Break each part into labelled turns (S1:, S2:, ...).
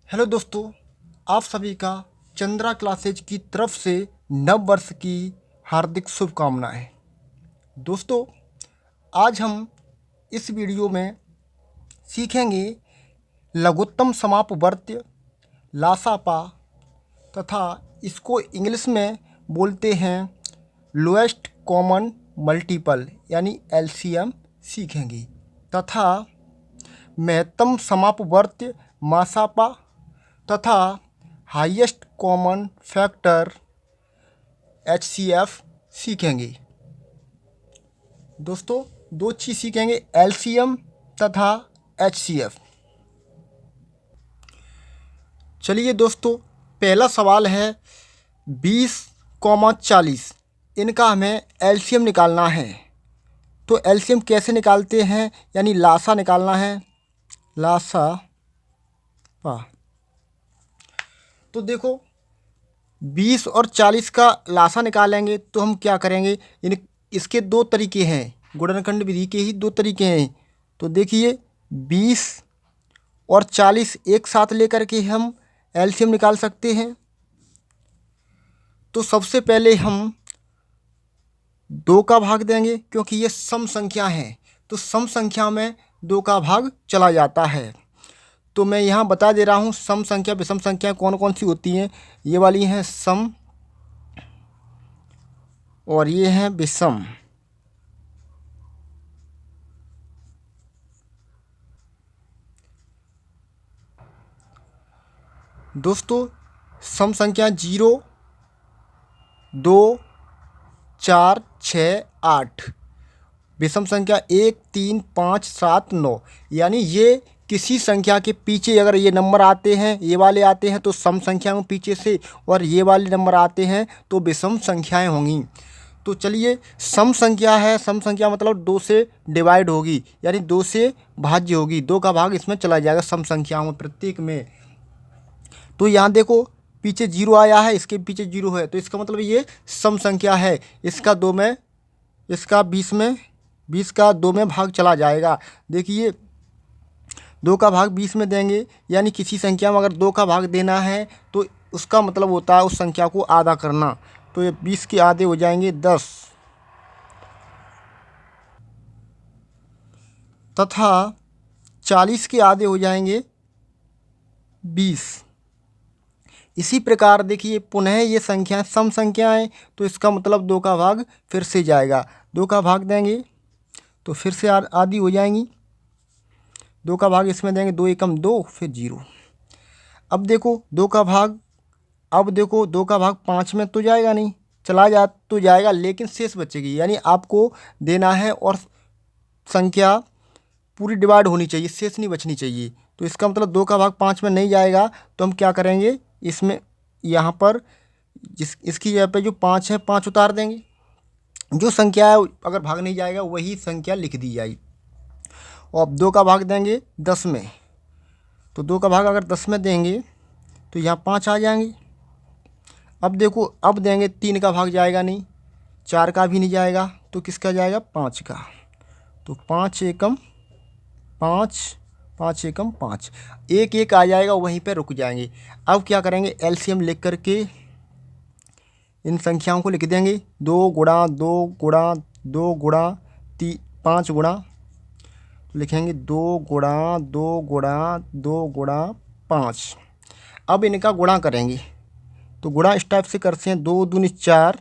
S1: Hello दोस्तों, आप सभी का चंद्रा क्लासेज की तरफ से नव वर्ष की हार्दिक शुभकामनाएं। दोस्तों, आज हम इस वीडियो में सीखेंगे लघुत्तम समापवर्त्य लासापा तथा इसको इंग्लिश में बोलते हैं लोएस्ट कॉमन मल्टीपल यानी एलसीएम सीखेंगे तथा महत्तम समापवर्त्य मासापा तथा हाईएस्ट कॉमन फैक्टर एचसीएफ सीखेंगे। दोस्तों, दो चीज़ सीखेंगे, एलसीएम तथा एचसीएफ। चलिए दोस्तों, पहला सवाल है 20,40। इनका हमें एलसीएम निकालना है। तो एलसीएम कैसे निकालते हैं, यानी लासा निकालना है, लासा पा। तो देखो, 20 और 40 का लासा निकालेंगे तो हम क्या करेंगे, इसके दो तरीके हैं, गुणनखंड विधि के ही दो तरीके हैं। तो देखिए, 20 और 40 एक साथ लेकर के हम एलसीएम निकाल सकते हैं। तो सबसे पहले हम 2 का भाग देंगे, क्योंकि ये सम संख्या है तो सम संख्या में 2 का भाग चला जाता है। तो मैं यहाँ बता दे रहा हूँ सम संख्या विषम संख्या कौन कौन सी होती हैं। ये वाली हैं सम और ये हैं विषम। दोस्तों, सम संख्या 0, 2, 4, 6, 8। विषम संख्या 1, 3, 5, 7, 9। यानी ये किसी संख्या के पीछे अगर ये नंबर आते हैं, ये वाले आते हैं तो सम संख्या में पीछे से, और ये वाले नंबर आते हैं तो विषम संख्याएं होंगी। तो चलिए, सम संख्या है, सम संख्या मतलब 2 से डिवाइड होगी, यानी 2 से भाज्य होगी, 2 का भाग इसमें चला जाएगा सम संख्याओं में प्रत्येक में। तो यहाँ देखो, पीछे 0 आया है, इसके पीछे 0 है, तो इसका मतलब ये सम संख्या है। इसका 2 में, इसका 20 का 2 में भाग चला जाएगा। देखिए, 2 का भाग 20 में देंगे, यानी किसी संख्या में अगर 2 का भाग देना है तो उसका मतलब होता है उस संख्या को आधा करना। तो ये 20 के आधे हो जाएंगे 10 तथा 40 के आधे हो जाएंगे 20। इसी प्रकार देखिए, पुनः ये संख्याएं सम संख्याएं, तो इसका मतलब 2 का भाग फिर से जाएगा। 2 का भाग देंगे तो फिर से आधी हो जाएंगी। 2 का भाग इसमें देंगे, 2 एकम 2, फिर 0। अब देखो 2 का भाग, अब देखो 2 का भाग 5 में तो जाएगा नहीं, चला जा तो जाएगा, लेकिन शेष बचेगी, यानी आपको देना है और संख्या पूरी डिवाइड होनी चाहिए, शेष नहीं बचनी चाहिए। तो इसका मतलब 2 का भाग 5 में नहीं जाएगा, तो हम क्या करेंगे, इसमें यहाँ पर इसकी जगह पे जो 5 है 5 उतार देंगे। जो संख्या है अगर भाग नहीं जाएगा वही संख्या लिख दी जाएगी। और अब 2 का भाग देंगे 10 में, तो 2 का भाग अगर 10 में देंगे तो यहाँ 5 आ जाएंगे। अब देखो, अब देंगे 3 का भाग जाएगा नहीं, 4 का भी नहीं जाएगा, तो किसका जाएगा, 5 का। तो 5 एकम 5, 5 एकम 5, एक एक आ जाएगा, वहीं पे रुक जाएंगे। अब क्या करेंगे, एलसीएम लिख करके इन संख्याओं को लिख देंगे, 2 गुणा 2 गुणा 2 गुणा 5 गुणा, लिखेंगे 2 गुणा 2 गुणा 2 गुणा 5। अब इनका गुणा करेंगे, तो गुणा इस टाइप से करते हैं, 2 दूनी 4,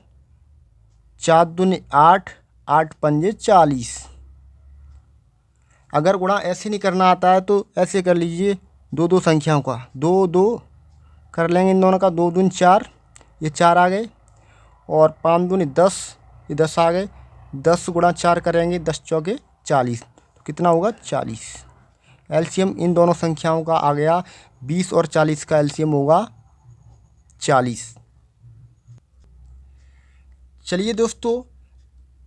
S1: 4 दूनी 8, 8 पंजे 40। अगर गुणा ऐसे नहीं करना आता है तो ऐसे कर लीजिए, 2 संख्याओं का 2 2 कर लेंगे, इन दोनों का 2 दूनी 4, ये 4 आ गए, और 5 दूनी 10, ये 10 आ गए। 10 गुणा 4 करेंगे, 10 चौके 40, तो कितना होगा, 40। एलसीएम इन दोनों संख्याओं का आ गया, 20 और 40 का एलसीएम होगा 40। चलिए दोस्तों,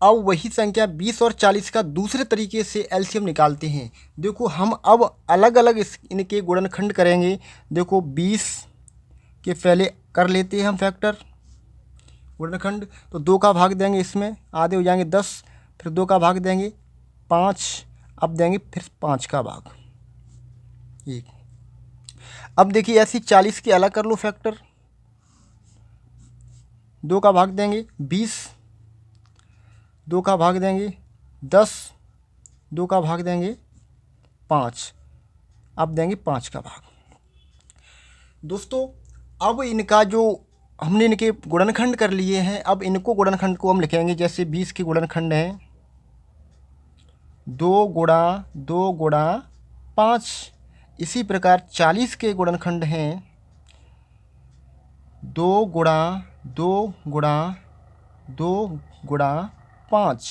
S1: अब वही संख्या 20 और 40 का दूसरे तरीके से एलसीएम निकालते हैं। देखो, हम अब अलग अलग इनके गुणनखंड करेंगे। देखो, 20 के पहले कर लेते हैं हम फैक्टर गुणनखंड, तो 2 का भाग देंगे, इसमें आधे हो जाएंगे 10, फिर 2 का भाग देंगे 5, अब देंगे फिर 5 का भाग 1। अब देखिए ऐसी 40 के अलग कर लो फैक्टर, 2 का भाग देंगे 20, 2 का भाग देंगे 10, 2 का भाग देंगे 5, अब देंगे 5 का भाग। दोस्तों अब इनका जो हमने इनके गुणनखंड कर लिए हैं, अब इनको गुणनखंड को हम लिखेंगे। जैसे 20 के गुणनखंड हैं 2 गुणा 2 गुणा 5, इसी प्रकार 40 के गुणनखंड हैं 2 गुणा 2 गुणा 2 गुणा 5।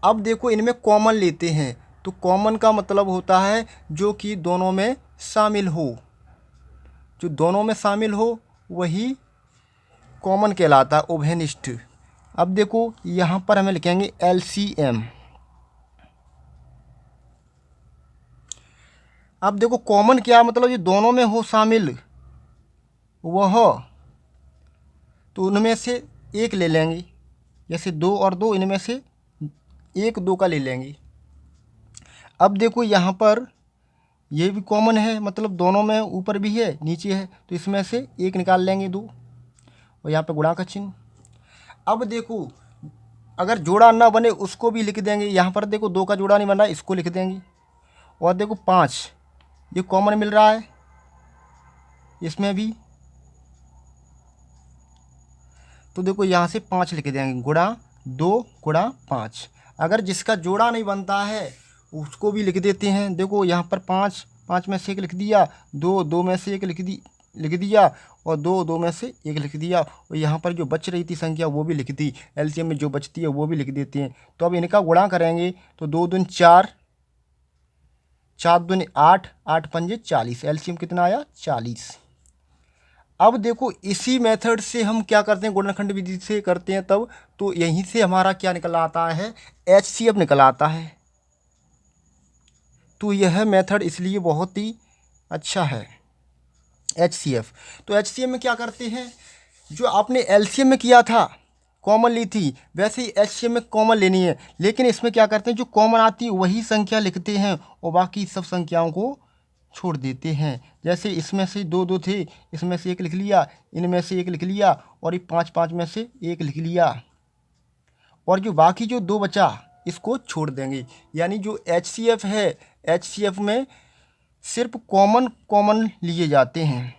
S1: अब देखो इनमें कॉमन लेते हैं, तो कॉमन का मतलब होता है जो कि दोनों में शामिल हो, जो दोनों में शामिल हो वही कॉमन कहलाता है, उभयनिष्ठ। अब देखो यहाँ पर हमें लिखेंगे LCM। अब देखो कॉमन क्या मतलब, ये दोनों में हो शामिल वह, तो उनमें से एक ले लेंगे। जैसे 2 और 2, इनमें से 1 2 का ले लेंगे। अब देखो यहाँ पर ये भी कॉमन है, मतलब दोनों में ऊपर भी है नीचे है, तो इसमें से 1 निकाल लेंगे 2, और यहाँ पे गुणा का चिन्ह। अब देखो अगर जोड़ा ना बने उसको भी लिख देंगे। यहाँ पर देखो 2 का जोड़ा नहीं बना, इसको लिख देंगे। और देखो 5 ये कॉमन मिल रहा है इसमें भी, तो देखो यहाँ से 5 लिख देंगे, गुणा 2 गुणा 5। अगर जिसका जोड़ा नहीं बनता है उसको भी लिख देते हैं। देखो यहाँ पर 5 5 में से 1 लिख दिया, 2 2 में से 1 लिख दिया, और 2 2 में से 1 लिख दिया, और यहाँ पर जो बच रही थी संख्या वो भी लिख दी। एलसीएम में जो बचती है वो भी लिख देते हैं। तो अब इनका गुणा करेंगे तो 2 दूनी 4, 4 दूनी 8, 8 पंजे 40, एलसीएम कितना आया 40। अब देखो इसी मेथड से हम क्या करते हैं, गुणनखंड विधि से करते हैं तब, तो यहीं से हमारा क्या निकल आता है, HCF निकल आता है। तो यह मेथड इसलिए बहुत ही अच्छा है HCF। तो HCF में क्या करते हैं, जो आपने LCM में किया था कॉमन ली थी, वैसे ही HCF में कॉमन लेनी है, लेकिन इसमें क्या करते हैं जो कॉमन आती है वही संख्या लिखते हैं और बाकी सब संख्याओं को छोड़ देते हैं। जैसे इसमें से 2 2 थे, इसमें से 1 लिख लिया, इनमें से 1 लिख लिया, और ये 5 5 में से 1 लिख लिया, और जो बाकी जो 2 बचा इसको छोड़ देंगे। यानी जो HCF है, HCF में सिर्फ कॉमन लिए जाते हैं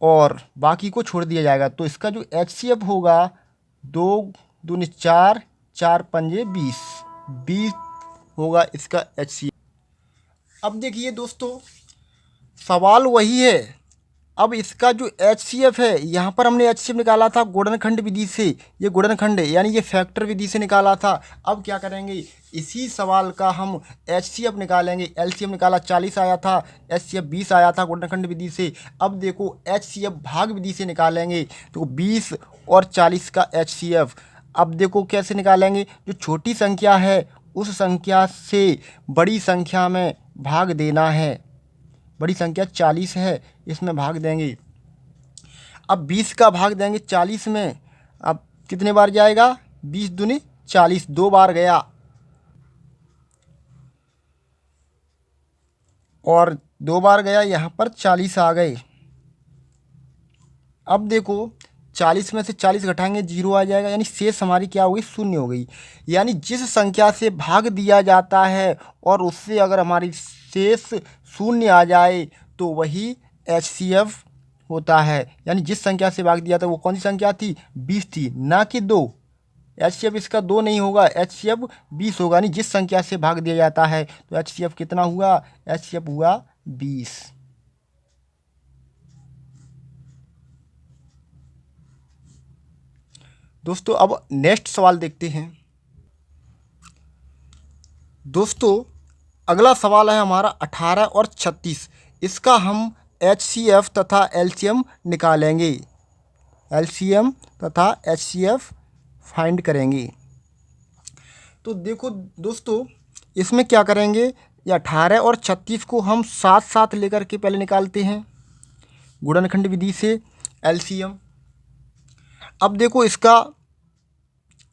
S1: और बाकी को छोड़ दिया जाएगा। तो इसका जो HCF होगा 2 दूनी 4, 4 पंजे 20 होगा इसका HCF। अब देखिए दोस्तों सवाल वही है। अब इसका जो HCF है, यहाँ पर हमने HCF निकाला था गुणनखंड विधि से, ये गुणनखंड है यानी ये फैक्टर विधि से निकाला था। अब क्या करेंगे, इसी सवाल का हम HCF निकालेंगे। LCM निकाला 40 आया था, HCF 20 आया था गुणनखंड विधि से। अब देखो HCF भाग विधि से निकालेंगे, तो 20 और 40 का HCF। अब देखो कैसे निकालेंगे, जो छोटी संख्या है उस संख्या से बड़ी संख्या में भाग देना है। बड़ी संख्या 40 है, इसमें भाग देंगे। अब 20 का भाग देंगे 40 में, अब कितने बार जाएगा, 20 दूनी 40, 2 बार गया, और 2 बार गया, यहाँ पर 40 आ गए। अब देखो 40 में से 40 घटाएंगे 0 आ जाएगा, यानी शेष हमारी क्या हो गई, 0 हो गई। यानी जिस संख्या से भाग दिया जाता है और उससे अगर हमारी शेष 0 आ जाए तो वही HCF होता है। यानी जिस संख्या से भाग दिया था वो कौन सी संख्या थी, 20 थी, ना कि 2। HCF इसका 2 नहीं होगा, HCF 20 होगा। यानी जिस संख्या से भाग दिया जाता है तो HCF कितना हुआ, HCF हुआ 20। दोस्तों अब नेक्स्ट सवाल देखते हैं। दोस्तों अगला सवाल है हमारा 18 और 36। इसका हम HCF तथा LCM निकालेंगे, LCM तथा HCF फाइंड करेंगे। तो देखो दोस्तों इसमें क्या करेंगे, ये 18 और 36 को हम साथ साथ लेकर के पहले निकालते हैं गुणनखंड विधि से LCM। अब देखो इसका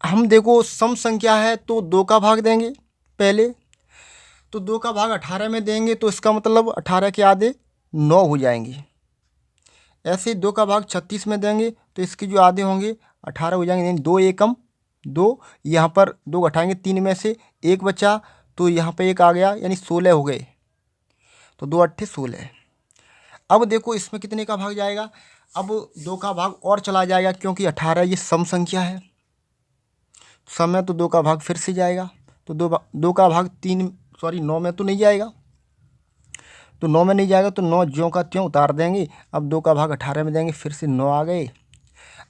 S1: हम देखो सम संख्या है तो 2 का भाग देंगे पहले, तो 2 का भाग 18 में देंगे तो इसका मतलब 18 के आधे 9 हो जाएंगे। ऐसे ही 2 का भाग 36 में देंगे तो इसके जो आधे होंगे 18 हो जाएंगे, यानी 2 एकम 2, यहाँ पर 2 घटाएंगे 3 में से 1 बचा तो यहाँ पे 1 आ गया, यानी 16 हो गए। तो 2 अट्ठे 16। अब देखो इसमें कितने का भाग जाएगा, अब 2 का भाग और चला जाएगा क्योंकि 18 ये सम संख्या है, सम है तो 2 का भाग फिर से जाएगा। तो 2 का भाग 9 में तो नहीं जाएगा, तो 9 में नहीं जाएगा तो 9 ज्यों का त्यों उतार देंगे। अब 2 का भाग 18 में देंगे, फिर से 9 आ गए।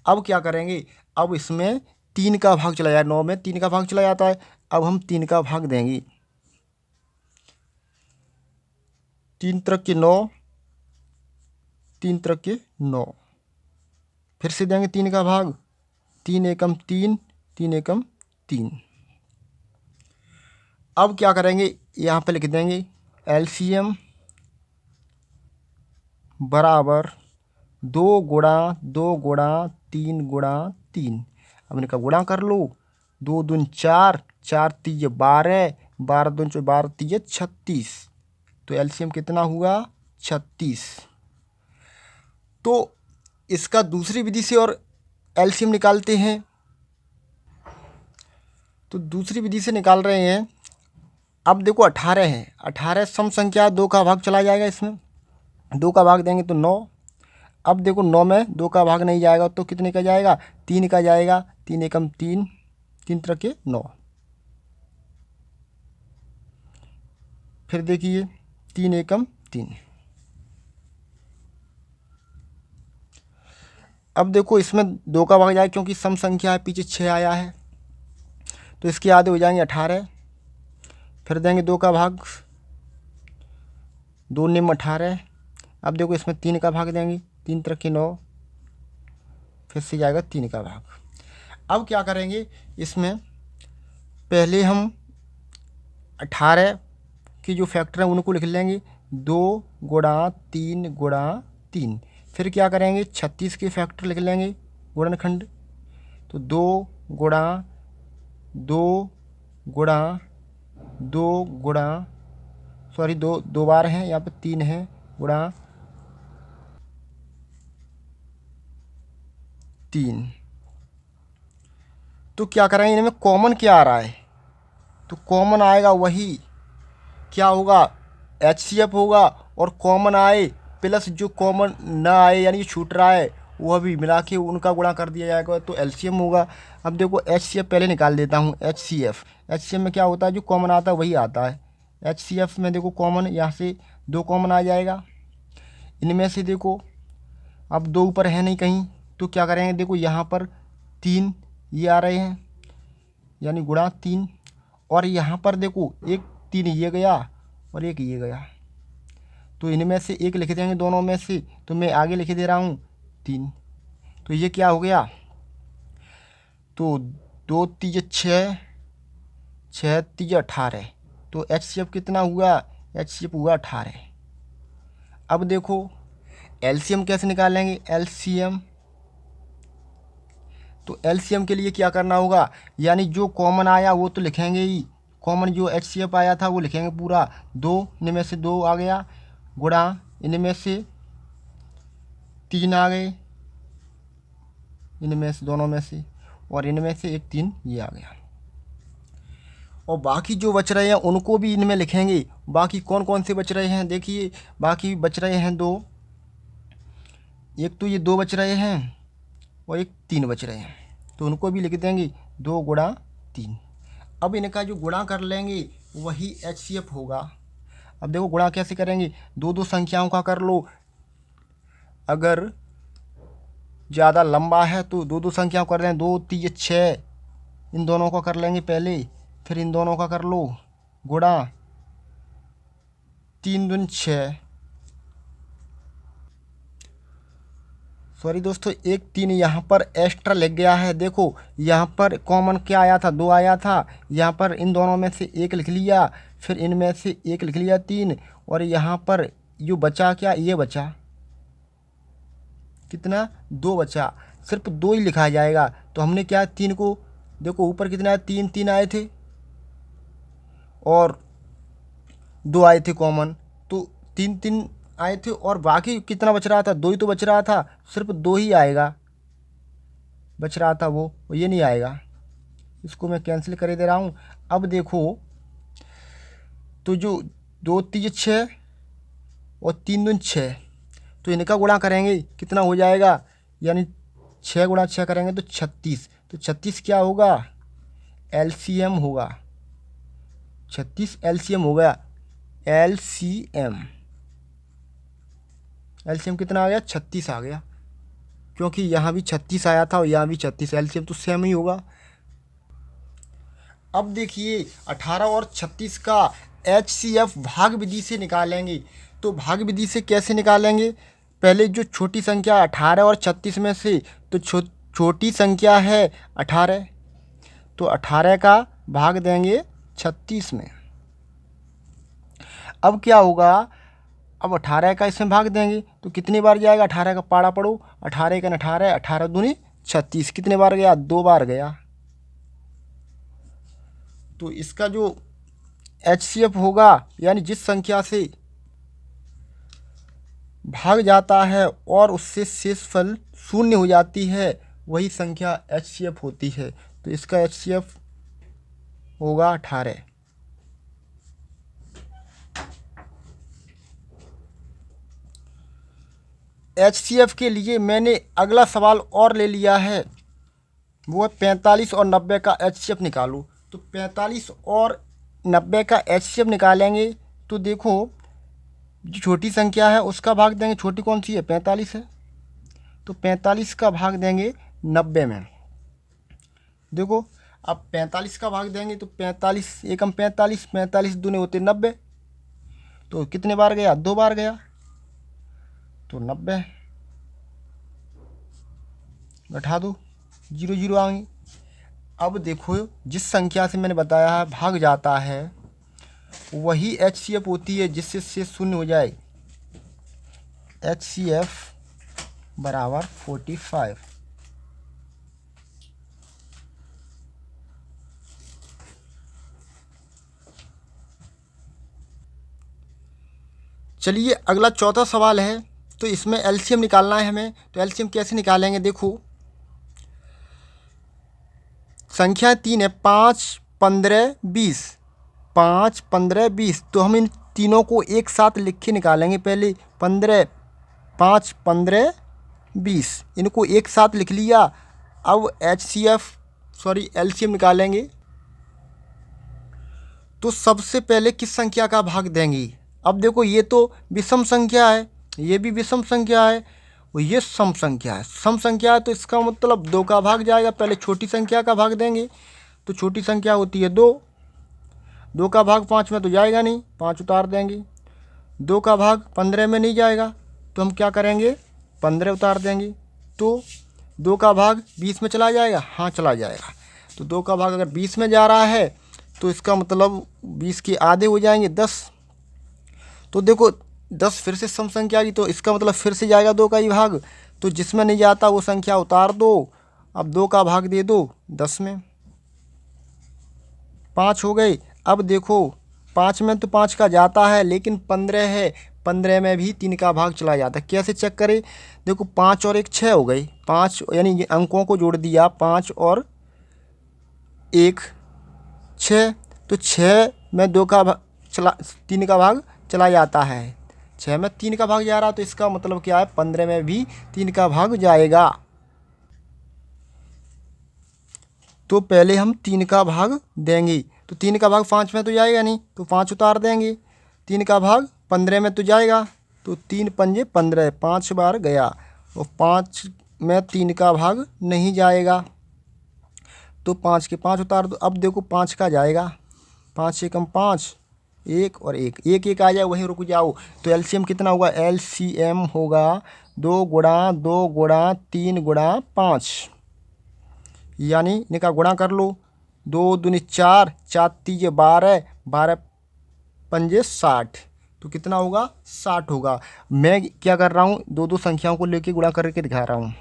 S1: अब क्या करेंगे, अब इसमें 3 का भाग चला जाए, 9 में 3 का भाग चला जाता है। अब हम 3 का भाग देंगे, 3 त्रिक के 9, 3 त्रिक के 9, फिर से देंगे 3 का भाग, 3 एकम 3, 3 एकम 3। अब क्या करेंगे, यहाँ पे लिख देंगे एलसीएम बराबर 2 गुणा 2 गुणा 3 गुणा 3। अब इनका गुणा कर लो, 2 दून 4, 4 तीजे 12, 12 दून 12 तीजे 36। तो एलसीएम कितना हुआ 36। तो इसका दूसरी विधि से और एलसीएम निकालते हैं। तो दूसरी विधि से निकाल रहे हैं। अब देखो 18 है, 18 सम संख्या, 2 का भाग चला जाएगा इसमें, 2 का भाग देंगे तो 9। अब देखो 9 में 2 का भाग नहीं जाएगा तो कितने का जाएगा, 3 का जाएगा, 3 एकम 3, 3 त्रिक के 9। फिर देखिए 3 एकम 3। अब देखो इसमें 2 का भाग जाएगा क्योंकि सम संख्या है, पीछे 6 आया है तो इसके आधे हो जाएंगे 18। फिर देंगे 2 का भाग, 2 निम 18। अब देखो इसमें 3 का भाग देंगे, 3 त्रिक के 9, फिर से जाएगा 3 का भाग। अब क्या करेंगे, इसमें पहले हम 18 की जो फैक्टर हैं उनको लिख लेंगे, 2 गुणा 3 गुणा 3। फिर क्या करेंगे, 36 के फैक्टर लिख लेंगे गुणनखंड। तो 2 गुणा 2 गुणा 2 गुणा, सॉरी 2 बार हैं यहाँ पे, 3 है, गुणा 3। तो क्या करेंगे, इनमें कॉमन क्या आ रहा है, तो कॉमन आएगा वही क्या होगा, HCF होगा। और कॉमन आए प्लस जो कॉमन ना आए यानी छूट रहा है वह भी मिला के उनका गुणा कर दिया जाएगा तो LCM होगा। अब देखो HCF पहले निकाल देता हूँ। HCF में क्या होता है, जो कॉमन आता है वही आता है। HCF में देखो कॉमन, यहाँ से 2 कॉमन आ जाएगा। इनमें से देखो अब 2 ऊपर है नहीं कहीं तो क्या करेंगे, देखो यहाँ पर 3 ये आ रहे हैं यानी गुणा 3, और यहाँ पर देखो एक 3 ये गया और एक ये गया तो इनमें से एक लिख देंगे दोनों में से, तो मैं आगे लिख दे रहा हूँ 3। तो ये क्या हो गया, तो 2 तीजे 6, 6 तीजे 18। तो HCF कितना हुआ, HCF हुआ 18। अब देखो LCM कैसे निकालेंगे, LCM तो LCM के लिए क्या करना होगा, यानी जो कॉमन आया वो तो लिखेंगे ही, कॉमन जो HCF आया था वो लिखेंगे पूरा। 2 इनमें से 2 आ गया, गुणा इनमें से 3 आ गए, इनमें से दोनों में से, और इनमें से एक 3 ये आ गया। और बाकी जो बच रहे हैं उनको भी इनमें लिखेंगे। बाकी कौन कौन से बच रहे हैं, देखिए बाकी बच रहे हैं 2, एक तो ये 2 बच रहे हैं और एक 3 बच रहे हैं तो उनको भी लिख देंगे 2 गुणा 3। अब इनका जो गुणा कर लेंगे वही HCF होगा। अब देखो गुणा कैसे करेंगे, 2 संख्याओं का कर लो, अगर ज़्यादा लंबा है तो 2 संख्याओं कर लें, 2 3 6, इन दोनों का कर लेंगे पहले, फिर इन दोनों का कर लो गुणा 3 दून 6, सॉरी दोस्तों एक 3 यहाँ पर एक्स्ट्रा लग गया है। देखो यहाँ पर कॉमन क्या आया था, 2 आया था, यहाँ पर इन दोनों में से एक लिख लिया, फिर इनमें से एक लिख लिया 3, और यहाँ पर जो बचा क्या, ये बचा कितना, 2 बचा, सिर्फ 2 ही लिखा जाएगा। तो हमने क्या 3 को, देखो ऊपर कितना है, 3 3 आए थे और दो आए थे कॉमन, तो 3 3 आए थे और बाकी कितना बच रहा था, 2 ही तो बच रहा था, सिर्फ 2 ही आएगा बच रहा था, वो ये नहीं आएगा, इसको मैं कैंसिल कर दे रहा हूँ। अब देखो तो जो 2 3 6 और 3 दूनी 6, तो इनका गुणा करेंगे कितना हो जाएगा, यानी 6 गुणा 6 करेंगे तो 36, तो 36 क्या होगा, एलसीएम होगा, 36 एलसीएम हो गया। एलसीएम एलसीएम कितना आ गया, 36 आ गया, क्योंकि यहाँ भी 36 आया था और यहाँ भी 36, एलसीएम तो सेम ही होगा। अब देखिए 18 और 36 का एचसीएफ भाग विधि से निकालेंगे। तो भाग विधि से कैसे निकालेंगे, पहले जो छोटी संख्या 18 और 36 में से, तो छोटी संख्या है 18, तो 18 का भाग देंगे 36 में। अब क्या होगा, अब 18 का इसमें भाग देंगे तो कितनी बार जाएगा, 18 का पाड़ा पड़ो, 18 का 18, 18 दूनी 36, कितने बार गया, 2 बार गया। तो इसका जो एचसीएफ होगा, यानी जिस संख्या से भाग जाता है और उससे शेषफल शून्य हो जाती है, वही संख्या एचसीएफ होती है। तो इसका एचसीएफ होगा 18। एचसीएफ के लिए मैंने अगला सवाल और ले लिया है, वो है 45 और 90 का एचसीएफ निकालो। तो 45 और 90 का एचसीएफ निकालेंगे तो देखो जो छोटी संख्या है उसका भाग देंगे, छोटी कौन सी है, 45 है, तो 45 का भाग देंगे 90 में। देखो अब 45 का भाग देंगे तो 45 एकम 45, 45 दूने होते 90, तो कितने बार गया, 2 बार गया, तो 90 घटा दो, 0 0 आएंगे। अब देखो जिस संख्या से मैंने बताया है भाग जाता है वही एचसीएफ होती है, जिससे शेष शून्य हो जाए। एचसीएफ बराबर 45। चलिए अगला चौथा सवाल है, तो इसमें एलसीएम निकालना है हमें। तो एलसीएम कैसे निकालेंगे, देखो संख्या 3 है, 5 15 20, 5 15 20, तो हम इन तीनों को एक साथ लिख के निकालेंगे। पहले 15 5 15 20, इनको एक साथ लिख लिया। अब एलसीएम निकालेंगे तो सबसे पहले किस संख्या का भाग देंगे। अब देखो ये तो विषम संख्या है, ये भी विषम संख्या है और ये सम संख्या है। सम संख्या है तो इसका मतलब 2 का भाग जाएगा, पहले छोटी संख्या का भाग देंगे। तो छोटी संख्या होती है 2, 2 का भाग 5 में तो जाएगा नहीं, 5 उतार देंगे। 2 का भाग 15 में नहीं जाएगा तो हम क्या करेंगे, 15 उतार देंगे। तो 2 का भाग 20 में चला जाएगा, हाँ चला जाएगा। तो 2 का भाग अगर 20 में जा रहा है तो इसका मतलब 20 के आधे हो जाएंगे 10। तो देखो 10 फिर से सम संख्या आ गई, तो इसका मतलब फिर से जाएगा 2 का ही भाग। तो जिसमें नहीं जाता वो संख्या उतार दो। अब 2 का भाग दे दो 10 में, 5 हो गए। अब देखो 5 में तो 5 का जाता है, लेकिन 15 है, 15 में भी 3 का भाग चला जाता है। कैसे चेक करें, देखो 5 और 1 6 हो गई, 5 यानी अंकों को जोड़ दिया, 5 और 1 6, तो 6 में 2 का चला 3 का भाग चला जाता है, 6 में 3 का भाग जा रहा, तो इसका मतलब क्या है, 15 में भी 3 का भाग जाएगा। तो पहले हम 3 का भाग देंगे। तो 3 का भाग 5 में तो जाएगा नहीं, तो 5 उतार देंगे। 3 का भाग 15 में तो जाएगा, तो 3 पंजे 15, 5 बार गया, और 5 में 3 का भाग नहीं जाएगा, तो 5 के 5 उतार दो। अब देखो 5 का जाएगा, 5 एकम 5, 1 और 1, 1 1 आ जाए, वहीं रुक जाओ। तो एलसीएम कितना होगा, एलसीएम होगा 2 गुणा 2 गुणा 3 गुणा 5, यानी इनका गुणा कर लो। 2 दूनी 4, 4 तीजे 12, 12 पंजे 60, तो कितना होगा, 60 होगा। मैं क्या कर रहा हूँ, 2 संख्याओं को लेके गुणा करके दिखा रहा हूँ।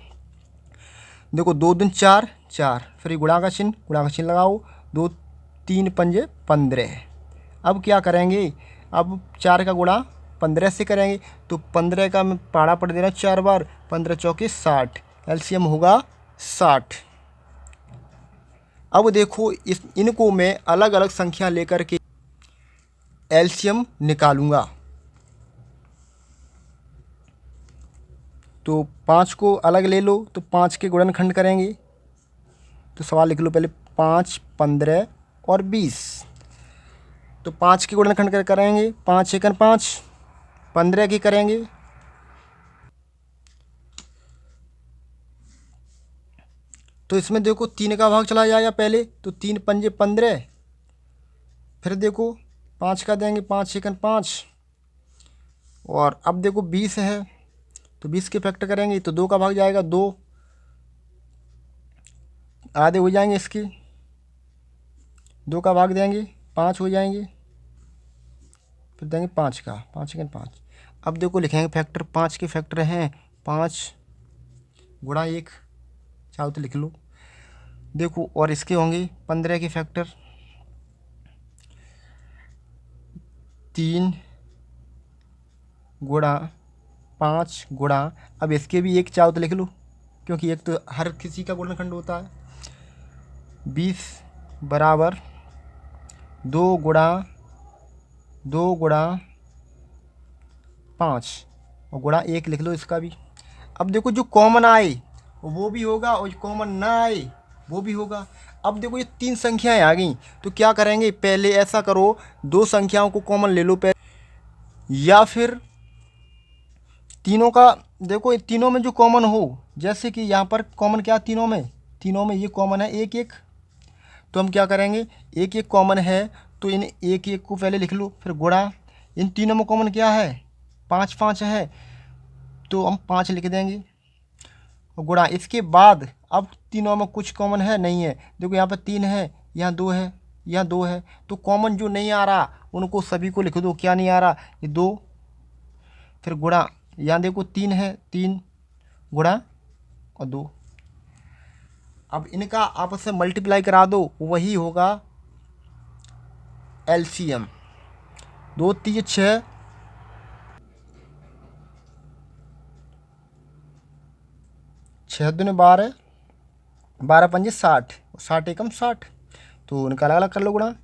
S1: देखो 2 दूनी 4, 4, फिर ये गुणा का चिन्ह लगाओ, 2 3 पंजे 15। अब क्या करेंगे, अब 4 का गुणा 15 से करेंगे तो 15 का मैं पाड़ा पढ़ दे रहा हूँ 4 बार, 15 चौके 60, एलसीएम होगा 60। अब देखो इनको मैं अलग अलग संख्या लेकर के एलसीएम निकालूंगा। तो 5 को अलग ले लो तो 5 के गुणनखंड करेंगे। तो सवाल लिख लो पहले 5, 15 और 20। तो 5 के गुणनखंड करेंगे, 5 एकन 5, 15 की करेंगे तो इसमें देखो 3 का भाग चला जाएगा पहले, तो 3 पंजे 15। फिर देखो 5 का देंगे, 5 एकन 5। और अब देखो 20 है तो 20 के फैक्टर करेंगे तो 2 का भाग जाएगा, 2 आधे हो जाएंगे इसके, 2 का भाग देंगे 5 हो जाएंगे, फिर देंगे 5 का, 5 एकन 5। अब देखो लिखेंगे फैक्टर, 5 के फैक्टर हैं 5 गुणा 1, चाहो तो लिख लो। देखो और इसके होंगे 15 के फैक्टर 3 गुणा 5 गुणा, अब इसके भी एक चाहो तो लिख लो क्योंकि एक तो हर किसी का गुणनखंड होता है। 20 बराबर 2 गुणा 5 और गुणा 1 लिख लो इसका भी। अब देखो जो कॉमन आए वो भी होगा और जो कॉमन ना आए वो भी होगा। अब देखो ये 3 संख्याएं आ गई तो क्या करेंगे, पहले ऐसा करो 2 संख्याओं को कॉमन ले लो पहले, या फिर तीनों का देखो तीनों में जो कॉमन हो, जैसे कि यहाँ पर कॉमन क्या तीनों में ये कॉमन है 1 1, तो हम क्या करेंगे 1 1 कॉमन है तो इन 1 1 को पहले लिख लो, फिर गुणा इन तीनों में कॉमन क्या है 5 5 है तो हम 5 लिख देंगे और गुणा। इसके बाद अब तीनों में कुछ कॉमन है नहीं है, देखो यहाँ पर 3 है, यहाँ 2 है, यहाँ 2 है, तो कॉमन जो नहीं आ रहा उनको सभी को लिख दो, क्या नहीं आ रहा ये 2, फिर गुणा यहाँ देखो 3 है, 3 गुणा और 2। अब इनका आपस में मल्टीप्लाई करा दो, वही होगा एलसीएम। 2 3 6, 6 दूनी 12, 12 पंजे 60, 60 एकम 60, तो इनका अलग अलग कर लो गुणा।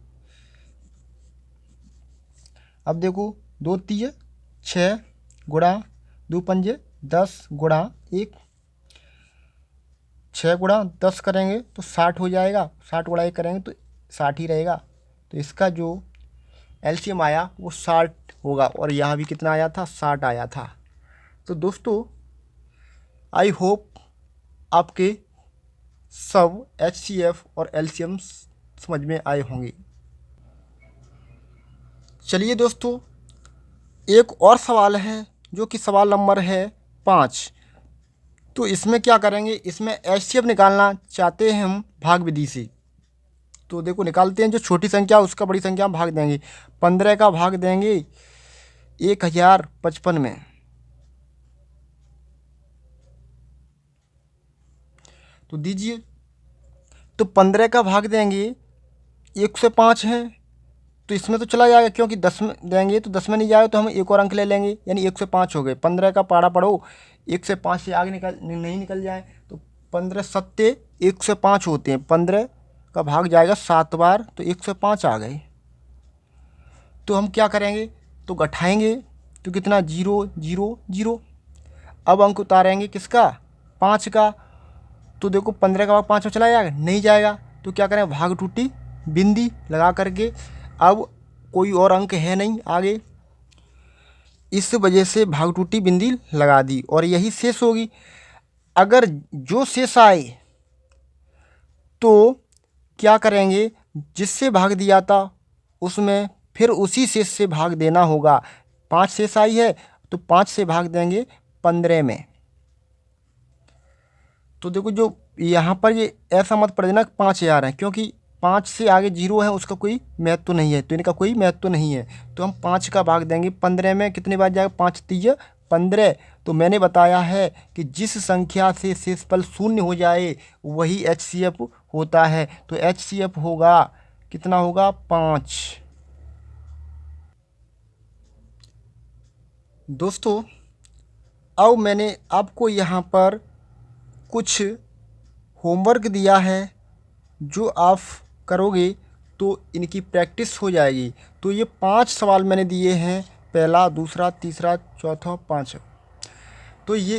S1: अब देखो 2 3 6 गुणा 2 पंजे 10 गुणा 1, 6 गुणा 10 करेंगे तो 60 हो जाएगा, 60 गुणा 1 करेंगे तो 60 ही रहेगा। तो इसका जो एलसीएम आया वो 60 होगा और यहाँ भी कितना आया था 60 आया था। तो दोस्तों आई होप आपके सब एचसीएफ और एलसीएम समझ में आए होंगे। चलिए दोस्तों एक और सवाल है जो कि सवाल नंबर है 5। तो इसमें क्या करेंगे, इसमें एचसीएफ निकालना चाहते हैं हम भाग विधि से। तो देखो निकालते हैं, जो छोटी संख्या उसका बड़ी संख्या में भाग देंगे। 15 का भाग देंगे 1055 में, तो दीजिए। तो 15 का भाग देंगे 1 से 5 है तो इसमें तो चला जाएगा, क्योंकि 10 में देंगे तो 10 में नहीं जाएगा तो हम एक और अंक ले लेंगे, यानी 1 से 5 हो गए। 15 का पाड़ा पढ़ो, 1 से 5 से आगे नहीं निकल जाए तो 15 सत्ते 1 से 5 होते हैं, 15 का भाग जाएगा 7 बार तो 1 से 5 आ गए। तो हम क्या करेंगे, तो घटाएंगे तो कितना 0 0 0। अब अंक उतारेंगे किसका 5 का, तो देखो 15 का भाग 5 में चला जाएगा, नहीं जाएगा। तो क्या करें, भाग टूटी बिंदी लगा करके, अब कोई और अंक है नहीं आगे, इस वजह से भाग टूटी बिंदी लगा दी और यही शेष होगी। अगर जो शेष आए तो क्या करेंगे, जिससे भाग दिया था उसमें फिर उसी शेष से भाग देना होगा। 5 शेष आई है तो 5 से भाग देंगे 15 में। तो देखो जो यहाँ पर ये ऐसा मत पड़ देना 5000 है, क्योंकि 5 से आगे 0 है उसका कोई महत्व तो नहीं है, तो इनका कोई महत्व तो नहीं है। तो हम 5 का भाग देंगे 15 में, कितने बार जाएगा 5 3 15। तो मैंने बताया है कि जिस संख्या से शेषफल 0 हो जाए वही एचसीएफ होता है। तो एचसीएफ होगा कितना होगा 5। दोस्तों अब मैंने आपको यहाँ पर कुछ होमवर्क दिया है, जो आप करोगे तो इनकी प्रैक्टिस हो जाएगी। तो ये 5 सवाल मैंने दिए हैं, पहला, दूसरा, तीसरा, चौथा, पाँचवा। तो ये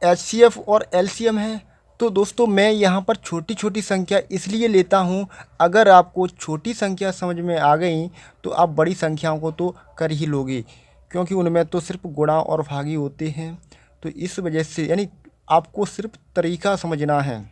S1: एचसीएफ और एलसीएम है। तो दोस्तों मैं यहाँ पर छोटी छोटी संख्या इसलिए लेता हूँ, अगर आपको छोटी संख्या समझ में आ गई तो आप बड़ी संख्याओं को तो कर ही लोगे, क्योंकि उनमें तो सिर्फ गुणा और भागी होते हैं। तो इस वजह से यानी आपको सिर्फ तरीका समझना है।